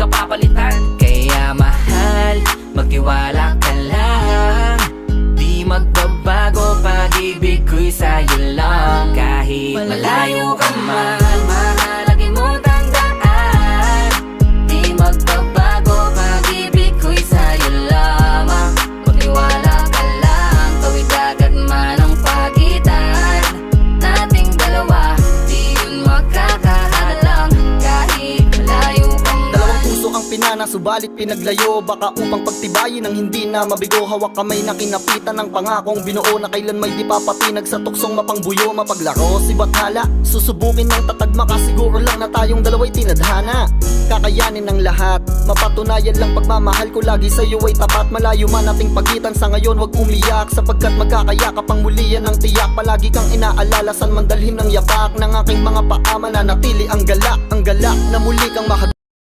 mapapalitan. Kaya mahal, magtiwala ka lang. Di magbabago, pag-ibig ko'y sa'yo lang. Kahit malayo ka man, mahalagin mo tandaan. Di magbabago, pag-ibig ko'y sa'yo lamang. Magtiwala ka lang, tawid agad man ang pagitan nating dalawa, di yun magkakahalang. Kahit malayo ka man. Dalawang puso ang pinana, subalit pinaglayo. Baka upang pagtibayin ang hindi na mabigo. Hawak kamay na kinapitan ng pangakong binuo, na kailan may di papatinag sa tuksong mapangbuyo. Mapaglaro si Bathala, susubukin ng tatag, makasiguro lang na tayong dalawa'y tinadhana. Kakayanin ng lahat, mapatunayan lang pagmamahal ko lagi sa'yo ay tapat. Malayo man ating pagitan sa ngayon, wag umiyak, sapagkat magkakayakap ang muli yan ang tiyak. Palagi kang inaalala, san man dalhin ng yapak ng aking mga paa, mananatili ang galak na muli kang mahal